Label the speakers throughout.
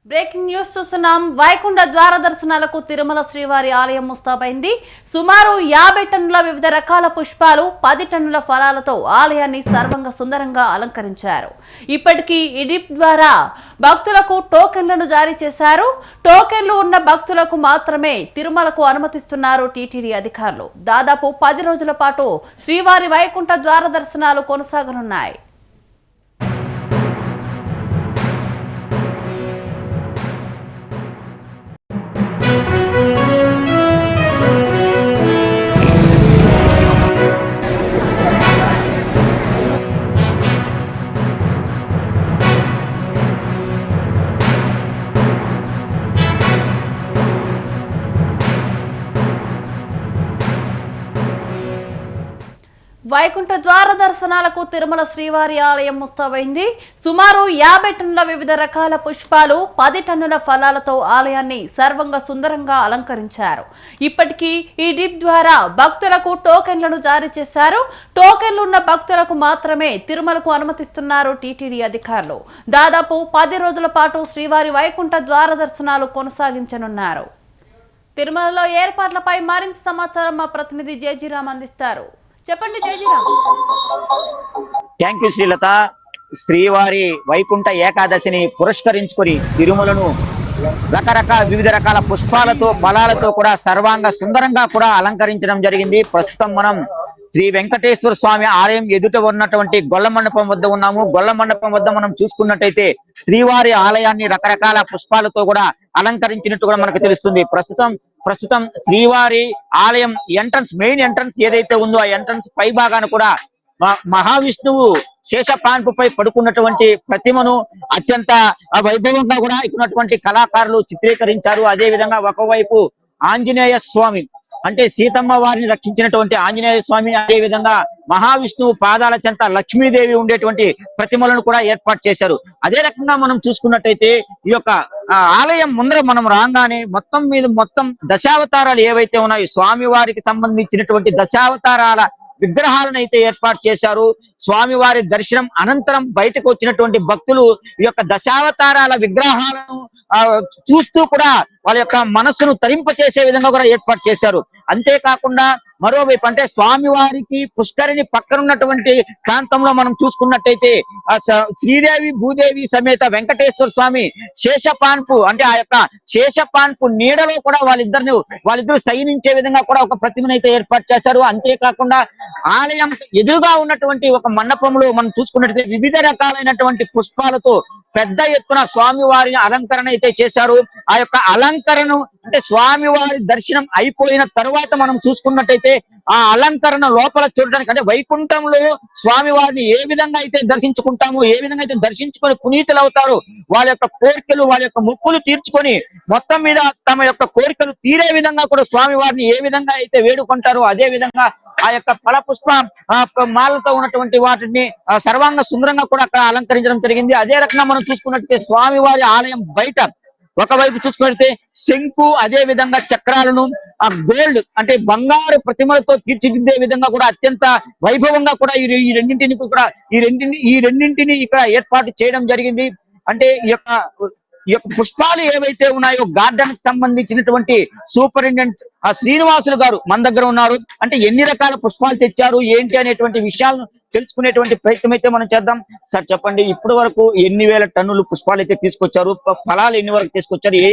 Speaker 1: Breaking news చూస్తున్నాం. వైకుంఠ ద్వార దర్శనాలకు తిరుమల శ్రీవారి ఆలయం ముస్తాబైంది. సుమారు 50 టన్నుల వివిధ రకాల పుష్పాలు, 10 టన్నుల ఫలాలతో ఆలయాన్ని సర్వంగా సుందరంగా అలంకరించారు. ఇప్పటికీ ఇడిప్ ద్వారా భక్తులకు టోకెన్లను జారీ చేశారు. టోకెన్లు ఉన్న భక్తులకు మాత్రమే తిరుమలకు అనుమతిస్తున్నారు టీటీడీ అధికారులు. దాదాపు 10 రోజుల పాటు శ్రీవారి వైకుంఠ ద్వార దర్శనాలు కొనసాగనున్నాయి. వైకుంఠ ద్వార దర్శనాలకు తిరుమల శ్రీవారి ఆలయం ముస్తాబైంది. సుమారు 50 టన్నుల వివిధ రకాల పుష్పాలు, 10 టన్నుల ఫలాలతో ఆలయాన్ని సర్వంగా సుందరంగా అలంకరించారు. ఇప్పటికీ ఈ డిప్ ద్వారా భక్తులకు టోకెన్లను జారీ చేశారు. టోకెన్లు ఉన్న భక్తులకు మాత్రమే తిరుమలకు అనుమతిస్తున్నారు టీటీడీ అధికారులు. దాదాపు 10 రోజుల పాటు శ్రీవారి వైకుంఠ ద్వార దర్శనాలు కొనసాగించనున్నారు. తిరుమలలో ఏర్పాట్లపై మరింత సమాచారం మా ప్రతినిధి జేజీరామ్ అందిస్తారు. చెప్పండి జయజీరామ్.
Speaker 2: Thank you Srilatha. శ్రీవారి వైకుంఠ ఏకాదశిని పురస్కరించుకొని తిరుమలను వివిధ రకాల పుష్పాలతో ఫలాలతో కూడా సర్వాంగ సుందరంగా కూడా అలంకరించడం జరిగింది. ప్రస్తుతం మనం శ్రీ వెంకటేశ్వర స్వామి ఆలయం ఎదుట ఉన్నటువంటి గొల్ల మండపం వద్ద ఉన్నాము. గొల్ల మండపం వద్ద మనం చూసుకున్నట్టయితే శ్రీవారి ఆలయాన్ని రకరకాల పుష్పాలతో కూడా అలంకరించినట్టు కూడా మనకు తెలుస్తుంది. ప్రస్తుతం శ్రీవారి ఆలయం ఎంట్రన్స్, మెయిన్ ఎంట్రన్స్ ఏదైతే ఉందో ఆ ఎంట్రన్స్ పై భాగాన కూడా మహావిష్ణువు శేషపాన్పుపై పడుకున్నటువంటి ప్రతిమను అత్యంత వైభవంగా కూడా ఇక్కడున్నటువంటి కళాకారులు చిత్రీకరించారు. అదే విధంగా ఒకవైపు ఆంజనేయ స్వామి అంటే సీతమ్మ వారిని రక్షించినటువంటి ఆంజనేయ స్వామి, అదే విధంగా మహావిష్ణువు పాదాల చెంత లక్ష్మీదేవి ఉండేటువంటి ప్రతిమలను కూడా ఏర్పాటు చేశారు. అదే రకంగా మనం చూసుకున్నట్టయితే ఈ యొక్క ఆలయం ముందర మనం రాగానే మొత్తం దశావతారాలు ఏవైతే ఉన్నాయో స్వామి వారికి సంబంధించినటువంటి దశావతారాల విగ్రహాలను అయితే ఏర్పాటు చేశారు. స్వామివారి దర్శనం అనంతరం బయటకు వచ్చినటువంటి భక్తులు ఈ యొక్క దశావతారాల విగ్రహాలను చూస్తూ కూడా వాళ్ళ యొక్క మనస్సును తరింపచేసే విధంగా కూడా ఏర్పాటు చేశారు. అంతేకాకుండా మరోవైపు అంటే స్వామివారికి పుష్కరిణి పక్కనున్నటువంటి ప్రాంతంలో మనం చూసుకున్నట్టయితే శ్రీదేవి భూదేవి సమేత వెంకటేశ్వర స్వామి శేషపాన్పు అంటే ఆ యొక్క శేషపాన్పు నీడలో కూడా వాళ్ళిద్దరు శయనించే విధంగా కూడా ఒక ప్రతిమను అయితే ఏర్పాటు చేశారు. అంతేకాకుండా ఆలయం ఎదురుగా ఉన్నటువంటి ఒక మండపంలో మనం చూసుకున్నట్టయితే వివిధ రకాలైనటువంటి పుష్పాలతో పెద్ద ఎత్తున స్వామివారిని అలంకరణ అయితే చేశారు. ఆ యొక్క అలంకరణ అంటే స్వామివారి దర్శనం అయిపోయిన తరువాత మనం చూసుకున్నట్టయితే ఆ అలంకరణ లోపల చూడడానికి అంటే వైకుంఠంలో స్వామివారిని ఏ విధంగా అయితే దర్శించుకుంటామో, ఏ విధంగా అయితే దర్శించుకొని పునీతులు అవుతారో, వాళ్ళ యొక్క కోరికలు వాళ్ళ యొక్క మొక్కులు తీర్చుకొని మొత్తం మీద తమ యొక్క కోరికలు తీరే విధంగా కూడా స్వామివారిని ఏ విధంగా అయితే వేడుకుంటారో అదే విధంగా ఆ యొక్క ఫల పుష్ప మాలతో ఉన్నటువంటి వాటిని సర్వాంగ సుందరంగా కూడా అక్కడ అలంకరించడం జరిగింది. అదే రకంగా మనం చూసుకున్నట్లయితే స్వామివారి ఆలయం బయట ఒకవైపు చూసుకున్నట్లయితే శంకు, అదే విధంగా చక్రాలను ఆ గోల్డ్ అంటే బంగారు ప్రతిమలతో తీర్చిదిద్దే విధంగా కూడా అత్యంత వైభవంగా కూడా ఈ రెండింటిని ఇక్కడ ఏర్పాటు చేయడం జరిగింది. అంటే ఈ యొక్క పుష్పాలు ఏవైతే ఉన్నాయో గార్డెన్ కి సంబంధించినటువంటి సూపరింటెండెంట్ శ్రీనివాసులు గారు మన దగ్గర ఉన్నారు. అంటే ఎన్ని రకాల పుష్పాలు తెచ్చారు ఏంటి అనేటువంటి విషయాలను తెలుసుకునేటువంటి ప్రయత్నం అయితే మనం చేద్దాం. సార్ చెప్పండి, ఇప్పటి వరకు ఎన్ని వేల టన్నులు పుష్పాలు అయితే తీసుకొచ్చారు, ఫలాలు ఎన్ని వరకు తీసుకొచ్చారు, ఏ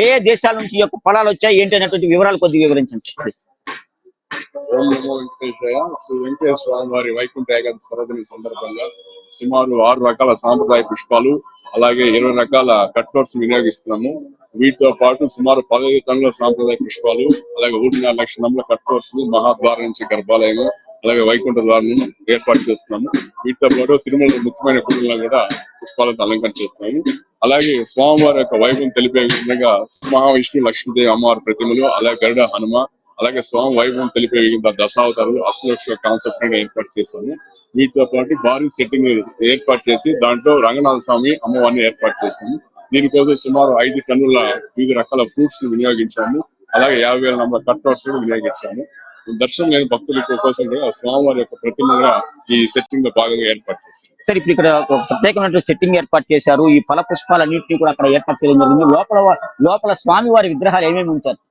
Speaker 2: ఏ దేశాల నుంచి ఈ యొక్క ఫలాలు వచ్చాయి ఏంటి అనేటువంటి వివరాలు కొద్దిగా వివరించండి.
Speaker 3: ఓం నమో వెంకటేశాయ. శ్రీ వెంకటేశ్వర స్వామి వారి వైకుంఠ ఏకాదశి పర్వదిన సందర్భంగా సుమారు 6 రకాల సాంప్రదాయ పుష్పాలు అలాగే 20 రకాల కట్వర్స్ వినియోగిస్తున్నాము. వీటితో పాటు సుమారు 15 టన్నుల సాంప్రదాయ పుష్పాలు అలాగే 1.5 లక్షల కట్వర్స్ మహాద్వారం నుంచి గర్భాలయం అలాగే వైకుంఠ ద్వారం ఏర్పాటు చేస్తున్నాము. వీటితో పాటు తిరుమల ముఖ్యమైన గుడులను కూడా పుష్పాలతో అలంకరణ చేస్తున్నాము. అలాగే స్వామివారి యొక్క వైభవం తెలిపే విధంగా మహావిష్ణు లక్ష్మీదేవి అమ్మవారి ప్రతిమలు అలాగే గరుడ హనుమ అలాగే స్వామి వైభవం తెలిపే విధంగా దశావతారాలు అసలు కాన్సెప్ట్ ఏర్పాటు చేస్తాము. వీటితో పాటు భారీ సెట్టింగ్ ఏర్పాటు చేసి దాంట్లో రంగనాథ స్వామి అమ్మవారిని ఏర్పాటు చేస్తాము. దీనికోసం సుమారు 5 టన్నుల వివిధ రకాల ఫ్రూట్స్ వినియోగించాము. అలాగే 50,000 కట్వర్స్ వినియోగించాము. దర్శనం లేని భక్తుల కోసం కూడా స్వామివారి యొక్క ప్రతిమగా ఈ సెట్టింగ్ లో భాగంగా ఏర్పాటు చేస్తారు.
Speaker 2: సార్ ఇప్పుడు ఇక్కడ ఒక ప్రత్యేకమైన సెట్టింగ్ ఏర్పాటు చేశారు. ఈ ఫల పుష్పాలన్నింటినీ కూడా అక్కడ ఏర్పాటు చేయడం జరిగింది. లోపల స్వామి వారి విగ్రహాలు ఏమేమి ఉంచారు?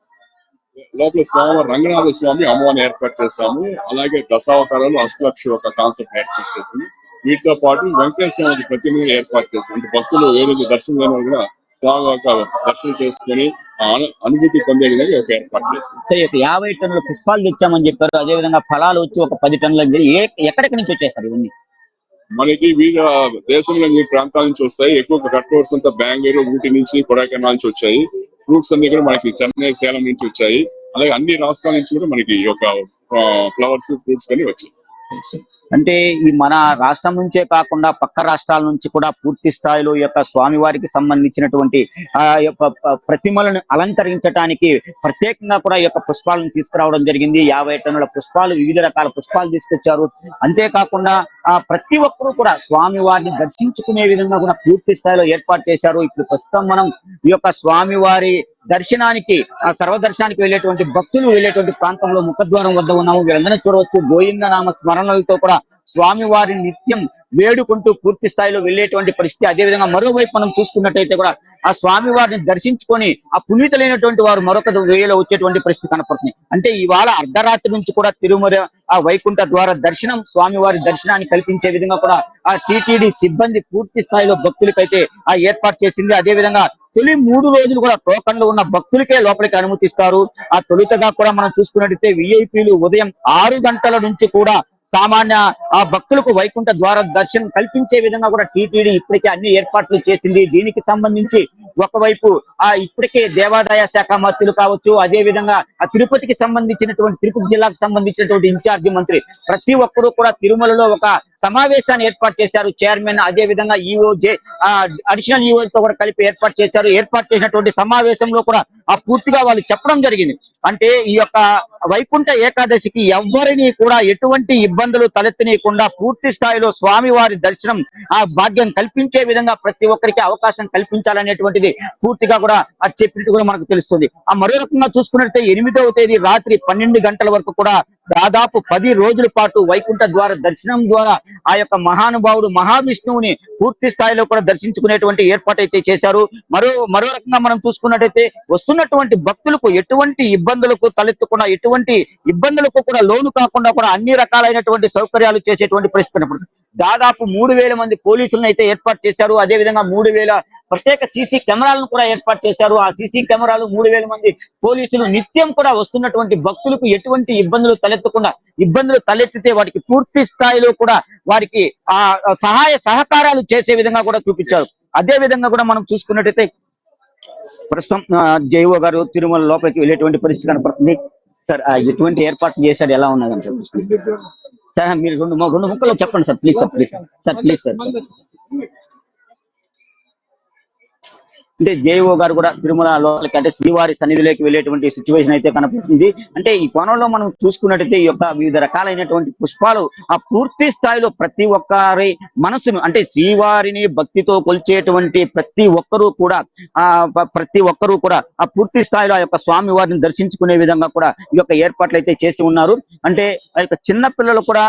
Speaker 3: లోపల స్వామివారి రంగనాథ స్వామి అమ్మవారిని ఏర్పాటు చేస్తాము. అలాగే దశావతారాలు అష్టలక్ష ఒక కాన్సెప్ట్ ఏర్పాటు చేస్తాము. వీటితో పాటు వెంకటేశ్వర స్వామి ప్రతిమను ఏర్పాటు చేస్తాం. అంటే భక్తులు ఏ రోజు దర్శనం లేని కూడా స్వామి యొక్క దర్శనం చేసుకుని అనుభూతి పొందే విధంగా ఒక ఏర్పాటు చేస్తాం.
Speaker 2: సరే, 50 టన్నుల పుష్పాలు తెచ్చామని చెప్పారు. అదే విధంగా ఫలాలు వచ్చి ఒక 10 టన్నుల ఎక్కడికి నుంచి వచ్చేసారు ఇవన్నీ?
Speaker 3: మనకి వివిధ దేశంలో ప్రాంతాల నుంచి వస్తాయి. ఎక్కువ కట్వర్స్ అంతా బెంగళూరు, ఊటీ నుంచి, కొడైకెనాల్ నుంచి వచ్చాయి. ఫ్రూట్స్ అన్ని కూడా మనకి చెన్నై, సేలం నుంచి వచ్చాయి. అలాగే అన్ని రాష్ట్రాల నుంచి కూడా మనకి ఈ యొక్క ఫ్లవర్స్, ఫ్రూట్స్ అన్ని వచ్చాయి.
Speaker 2: అంటే ఈ మన రాష్ట్రం నుంచే కాకుండా పక్క రాష్ట్రాల నుంచి కూడా పూర్తి స్థాయిలో ఈ యొక్క స్వామివారికి సంబంధించినటువంటి ప్రతిమలను అలంకరించడానికి ప్రత్యేకంగా కూడా ఈ యొక్క పుష్పాలను తీసుకురావడం జరిగింది. 50 టన్నుల పుష్పాలు, వివిధ రకాల పుష్పాలు తీసుకొచ్చారు. అంతేకాకుండా ప్రతి ఒక్కరూ కూడా స్వామివారిని దర్శించుకునే విధంగా కూడా పూర్తి స్థాయిలో ఏర్పాటు చేశారు. ఇప్పుడు ప్రస్తుతం మనం ఈ యొక్క స్వామివారి దర్శనానికి సర్వదర్శనానికి వెళ్ళేటువంటి భక్తులు వెళ్ళేటువంటి ప్రాంతంలో ముఖద్వారం వద్ద ఉన్నాము. వీళ్ళందరినీ చూడవచ్చు. గోవిందనామ స్మరణలతో కూడా స్వామివారిని నిత్యం వేడుకుంటూ పూర్తి స్థాయిలో వెళ్ళేటువంటి పరిస్థితి. అదేవిధంగా మరోవైపు మనం చూసుకున్నట్టయితే కూడా ఆ స్వామి వారిని దర్శించుకొని ఆ పునీతులైనటువంటి వారు మరొక వేలో వచ్చేటువంటి పరిస్థితి కనపడుతుంది. అంటే ఇవాళ అర్ధరాత్రి నుంచి కూడా తిరుమల ఆ వైకుంఠ ద్వార దర్శనం, స్వామివారి దర్శనాన్ని కల్పించే విధంగా కూడా ఆ టీటీడీ సిబ్బంది పూర్తి స్థాయిలో భక్తులకైతే ఆ ఏర్పాటు చేసింది. అదేవిధంగా తొలి 3 రోజులు కూడా టోకన్లు ఉన్న భక్తులకే లోపలికి అనుమతిస్తారు. ఆ తొలుతగా కూడా మనం చూసుకున్నట్టయితే విఐపీలు ఉదయం 6 గంటల నుంచి కూడా సామాన్య ఆ భక్తులకు వైకుంఠ ద్వార దర్శనం కల్పించే విధంగా కూడా టీటీడీ ఇప్పటికే అన్ని ఏర్పాట్లు చేసింది. దీనికి సంబంధించి ఒకవైపు ఇప్పటికే దేవాదాయ శాఖ మంత్రులు కావచ్చు, అదే విధంగా ఆ తిరుపతికి సంబంధించినటువంటి తిరుపతి జిల్లాకు సంబంధించినటువంటి ఇన్ఛార్జి మంత్రి ప్రతి ఒక్కరూ కూడా తిరుమలలో ఒక సమావేశాన్ని ఏర్పాటు చేశారు. చైర్మన్, అదే విధంగా ఈఓజే అడిషనల్ ఈఓతో కూడా కలిపి ఏర్పాటు చేశారు. ఏర్పాటు చేసినటువంటి సమావేశంలో కూడా పూర్తిగా వాళ్ళు చెప్పడం జరిగింది. అంటే ఈ యొక్క వైకుంఠ ఏకాదశికి ఎవరిని కూడా ఎటువంటి ఇబ్బందులు తలెత్తనీయకుండా పూర్తి స్థాయిలో స్వామివారి దర్శనం భాగ్యం కల్పించే విధంగా ప్రతి ఒక్కరికి అవకాశం కల్పించాలనేటువంటిది పూర్తిగా కూడా చెప్పినట్టు కూడా మనకు తెలుస్తుంది. మరో రకంగా చూసుకున్నట్లయితే 8వ తేదీ రాత్రి 12 గంటల వరకు కూడా దాదాపు 10 రోజుల పాటు వైకుంఠ ద్వార దర్శనం ద్వారా ఆ యొక్క మహానుభావుడు మహావిష్ణువుని పూర్తి స్థాయిలో కూడా దర్శించుకునేటువంటి ఏర్పాటు అయితే చేశారు. మరో రకంగా మనం చూసుకున్నట్టయితే వస్తున్నటువంటి భక్తులకు ఎటువంటి ఇబ్బందులకు తలెత్తకుండా, ఎటువంటి ఇబ్బందులకు కూడా లోను కాకుండా కూడా అన్ని రకాలైనటువంటి సౌకర్యాలు చేసేటువంటి పరిస్థితి కనపడుతుంది. దాదాపు 3000 మంది పోలీసులను అయితే ఏర్పాటు చేశారు. అదేవిధంగా 3000 ప్రత్యేక సీసీ కెమెరాలను కూడా ఏర్పాటు చేశారు. ఆ సీసీ కెమెరాలు 3000 మంది పోలీసులు నిత్యం కూడా వస్తున్నటువంటి భక్తులకు ఎటువంటి ఇబ్బందులు తలెత్తకుండా, ఇబ్బందులు తలెత్తితే వాటికి పూర్తి స్థాయిలో కూడా వారికి సహాయ సహకారాలు చేసే విధంగా కూడా చూపించారు. అదే విధంగా కూడా మనం చూసుకున్నట్టయితే ప్రస్తుతం జైఓ గారు తిరుమల లోపలికి వెళ్ళేటువంటి పరిస్థితి కనపడుతుంది. సార్ ఎటువంటి ఏర్పాట్లు చేశాడు, ఎలా ఉన్నదని సార్ మీరు రెండు ముక్కలు చెప్పండి sir, please sir, please sir, please sir. అంటే జేఓ గారు కూడా తిరుమల లోపలికి అంటే శ్రీవారి సన్నిధిలోకి వెళ్ళేటువంటి సిచ్యువేషన్ అయితే కనపడుతుంది. అంటే ఈ కోణంలో మనం చూసుకున్నట్టయితే ఈ యొక్క వివిధ రకాలైనటువంటి పుష్పాలు పూర్తి స్థాయిలో ప్రతి ఒక్కరి మనసును అంటే శ్రీవారిని భక్తితో కొలిచేటువంటి ప్రతి ఒక్కరూ కూడా ఆ పూర్తి స్థాయిలో ఆ యొక్క స్వామి వారిని దర్శించుకునే విధంగా కూడా ఈ యొక్క ఏర్పాట్లు అయితే చేసి ఉన్నారు. అంటే ఆ యొక్క చిన్న పిల్లలు కూడా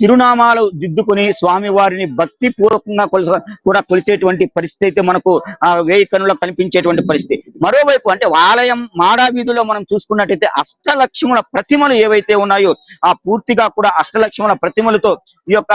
Speaker 2: తిరునామాలు దిద్దుకుని స్వామి వారిని భక్తి పూర్వకంగా కొలిచేటువంటి పరిస్థితి అయితే మనకు కనులో కనిపించేటువంటి పరిస్థితి. మరోవైపు అంటే ఆలయం మాడా వీధిలో మనం చూసుకున్నట్టయితే అష్టలక్ష్ముల ప్రతిమలు ఏవైతే ఉన్నాయో పూర్తిగా కూడా అష్టలక్ష్ముల ప్రతిమలతో ఈ యొక్క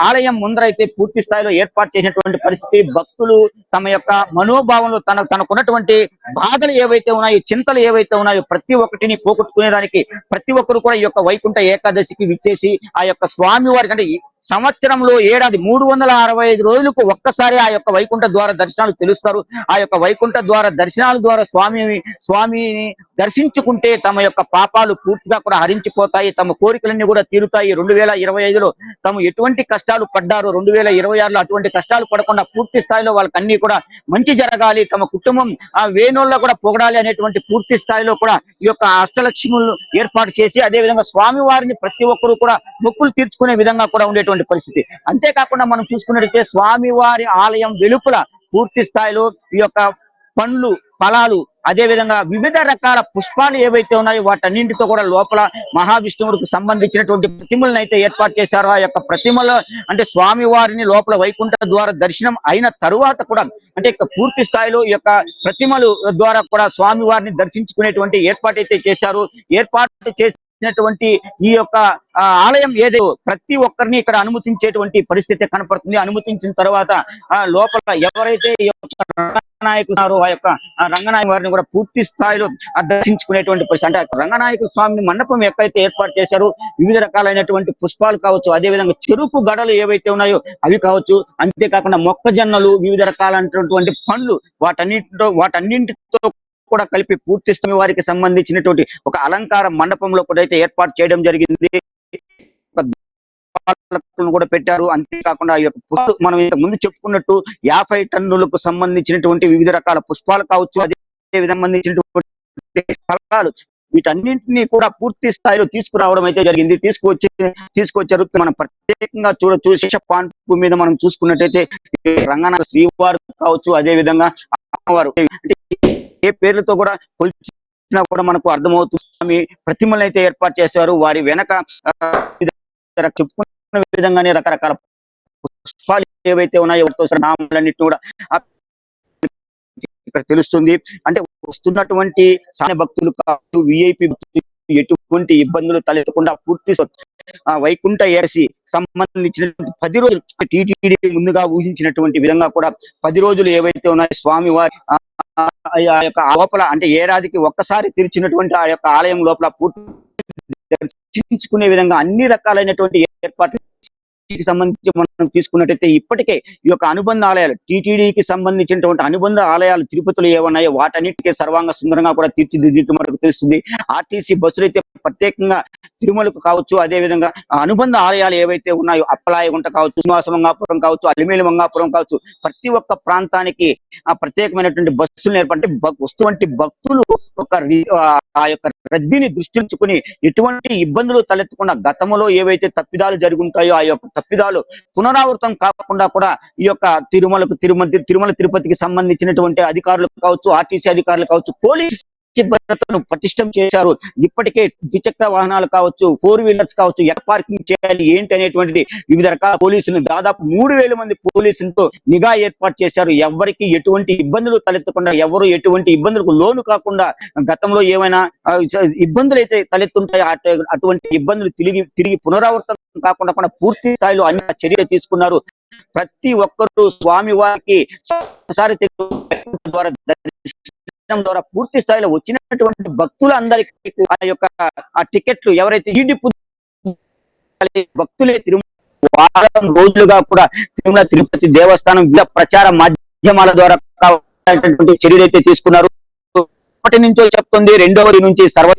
Speaker 2: ఆలయం ముందరైతే పూర్తి స్థాయిలో ఏర్పాటు చేసినటువంటి పరిస్థితి. భక్తులు తమ యొక్క మనోభావంలో తనకున్నటువంటి బాధలు ఏవైతే ఉన్నాయో, చింతలు ఏవైతే ఉన్నాయో ప్రతి ఒక్కటిని పోగొట్టుకునేదానికి ప్రతి ఒక్కరు కూడా ఈ యొక్క వైకుంఠ ఏకాదశికి విచ్చేసి ఆ యొక్క స్వామి వారికి అంటే సంవత్సరంలో ఏడాది 365 రోజులకు ఒక్కసారి ఆ యొక్క వైకుంఠ ద్వార దర్శనాలు తెలుస్తారు. ఆ యొక్క వైకుంఠ ద్వార దర్శనాల ద్వారా స్వామిని దర్శించుకుంటే తమ యొక్క పాపాలు పూర్తిగా కూడా హరించిపోతాయి, తమ కోరికలన్నీ కూడా తీరుతాయి. 2025లో తాము ఎటువంటి కష్టాలు పడ్డారో 2026లో అటువంటి కష్టాలు పడకుండా పూర్తి స్థాయిలో వాళ్ళకి అన్ని కూడా మంచి జరగాలి, తమ కుటుంబం వేణుల్లో కూడా పొగడాలి అనేటువంటి పూర్తి స్థాయిలో కూడా ఈ యొక్క అష్టలక్ష్ములు ఏర్పాటు చేసి అదే విధంగా స్వామి వారిని ప్రతి ఒక్కరూ కూడా మొక్కులు తీర్చుకునే విధంగా కూడా ఉండేటువంటి పరిస్థితి. అంతేకాకుండా మనం చూసుకున్నట్లయితే స్వామివారి ఆలయం వెలుపల పూర్తి స్థాయిలో ఈ యొక్క పండ్లు, ఫలాలు అదే విధంగా వివిధ రకాల పుష్పాలు ఏవైతే ఉన్నాయో వాటన్నింటితో కూడా లోపల మహావిష్ణువుడికి సంబంధించినటువంటి ప్రతిమలను అయితే ఏర్పాటు చేశారు. ఆ యొక్క ప్రతిమలో అంటే స్వామి వారిని లోపల వైకుంఠ ద్వారా దర్శనం అయిన తరువాత కూడా అంటే ఇక పూర్తి స్థాయిలో ఈ యొక్క ప్రతిమలు ద్వారా కూడా స్వామి వారిని దర్శించుకునేటువంటి ఏర్పాటు అయితే చేశారు. ఏర్పాటు చేసినటువంటి ఈ యొక్క ఆలయం ఏదో ప్రతి ఒక్కరిని ఇక్కడ అనుమతించేటువంటి పరిస్థితి కనపడుతుంది. అనుమతించిన తర్వాత లోపల ఎవరైతే ఈ యొక్క రంగనాయకులు ఉన్నారో ఆ యొక్క రంగనాయక వారిని కూడా పూర్తి స్థాయిలో దర్శించుకునేటువంటి పరిస్థితి. అంటే రంగనాయక స్వామి మండపం ఎక్కడైతే ఏర్పాటు చేశారో వివిధ రకాలైనటువంటి పుష్పాలు కావచ్చు, అదే విధంగా చెరుకు గడలు ఏవైతే ఉన్నాయో అవి కావచ్చు, అంతేకాకుండా మొక్కజొన్నలు, వివిధ రకాలైనటువంటి పండ్లు వాటన్నింటితో కూడా కలిపి పూర్తి స్థాయి వారికి సంబంధించినటువంటి ఒక అలంకార మండపంలో కూడా అయితే ఏర్పాటు చేయడం జరిగింది. కూడా పెట్టారు. అంతేకాకుండా ఈ యొక్క పుష్పాలు మనం ఇంతకు ముందు చెప్పుకున్నట్టు 50 టన్నులకు సంబంధించినటువంటి వివిధ రకాల పుష్పాలు కావచ్చు, అదే విధంగా సంబంధించినటువంటి ఫలాలు వీటన్నింటినీ కూడా పూర్తి స్థాయిలో తీసుకురావడం అయితే జరిగింది. తీసుకొచ్చారు. మనం ప్రత్యేకంగా చూడొచ్చు. శేషపాన్పు మీద మనం చూసుకున్నట్టయితే రంగనాథ శ్రీవారు కావచ్చు, అదే విధంగా అమ్మవారు ఏ పేర్లతో కూడా కొలిచినా కూడా మనకు అర్థమవుతుంది. స్వామి ప్రతిమలను అయితే ఏర్పాటు చేశారు. వారి వెనక చెప్పుకున్న విధంగానే రకరకాల పుష్పాలు ఏవైతే ఉన్నాయో నామాలన్నింటినీ కూడా ఇక్కడ తెలుస్తుంది. అంటే వస్తున్నటువంటి సామాన్య భక్తులు కావచ్చు, విఐపి భక్తులు ఎటువంటి ఇబ్బందులు తలెత్తకుండా పూర్తి వైకుంఠ ఏకాదశి సంబంధించినటువంటి 10 రోజులు టీటీడీ ముందుగా ఊహించినటువంటి విధంగా కూడా 10 రోజులు ఏవైతే ఉన్నాయో స్వామి వారి ఆ యొక్క లోపల అంటే ఏడాదికి ఒక్కసారి తెరిచినటువంటి ఆ యొక్క ఆలయం లోపల పూర్తి దర్శించుకునే విధంగా అన్ని రకాలైనటువంటి ఏర్పాట్లు సంబంధించి మనం తీసుకున్నట్టయితే ఇప్పటికే ఈ యొక్క అనుబంధ ఆలయాలు టీటీడీకి సంబంధించినటువంటి అనుబంధ ఆలయాలు తిరుపతిలో ఏమన్నాయో వాటన్నిటికీ సర్వాంగ సుందరంగా కూడా తీర్చిదిద్దినట్టు మనకు తెలుస్తుంది. ఆర్టీసీ బస్సులు అయితే ప్రత్యేకంగా తిరుమలకు కావచ్చు, అదే విధంగా అనుబంధ ఆలయాలు ఏవైతే ఉన్నాయో అప్పలాయగుంట కావచ్చు, శ్రీనివాస మంగాపురం కావచ్చు, అలిమేలు మంగాపురం కావచ్చు, ప్రతి ఒక్క ప్రాంతానికి ఆ ప్రత్యేకమైనటువంటి బస్సులు ఏర్పడి వస్తువంటి భక్తులు ఆ యొక్క రద్దీని దృష్టించుకుని ఎటువంటి ఇబ్బందులు తలెత్తకుండా గతంలో ఏవైతే తప్పిదాలు జరుగుంటాయో ఆ యొక్క తప్పిదాలు పునరావృతం కాకుండా కూడా ఈ యొక్క తిరుమల తిరుపతికి సంబంధించినటువంటి అధికారులు కావచ్చు, ఆర్టీసీ అధికారులు కావచ్చు, పోలీస్ భద్రతను పటిష్టం చేశారు. ఇప్పటికే ద్విచక్ర వాహనాలు కావచ్చు, 4 వీలర్స్ కావచ్చు, ఎక్కడ పార్కింగ్ చేయాలి ఏంటి అనేటువంటిది వివిధ రకాల పోలీసులు దాదాపు 3000 మంది పోలీసులతో నిఘా ఏర్పాటు చేశారు. ఎవరికి ఎటువంటి ఇబ్బందులు తలెత్తకుండా, ఎవరు ఎటువంటి ఇబ్బందులకు లోను కాకుండా గతంలో ఏమైనా ఇబ్బందులు అయితే తలెత్తుంటాయో అటువంటి ఇబ్బందులు తిరిగి పునరావృతం కాకుండా పూర్తి స్థాయిలో అన్ని చర్యలు తీసుకున్నారు. ప్రతి ఒక్కరూ స్వామి వారికి ద్వారా పూర్తి స్థాయిలో వచ్చినటువంటి భక్తులందరికీ ఆ యొక్క ఆ టికెట్లు ఎవరైతే భక్తులే వారం రోజులుగా కూడా తిరుమల తిరుపతి దేవస్థానం ప్రచార మాధ్యమాల ద్వారా చర్యలు అయితే తీసుకున్నారు. అప్పటి నుంచో చెప్తుంది 2వ తేదీ నుంచి సర్వ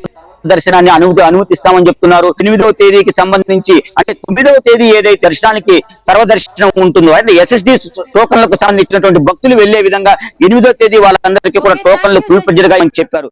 Speaker 2: దర్శనాన్ని అనుమతిస్తామని చెప్తున్నారు. 8వ తేదీకి సంబంధించి అంటే 9వ తేదీ ఏదైతే దర్శనానికి సర్వదర్శనం ఉంటుందో అంటే SSD టోకన్లకు సంబంధించినటువంటి భక్తులు వెళ్లే విధంగా 8వ తేదీ వాళ్ళందరికీ కూడా టోకన్లు ఫుల్ ప్రెజర్ గా చెప్పారు.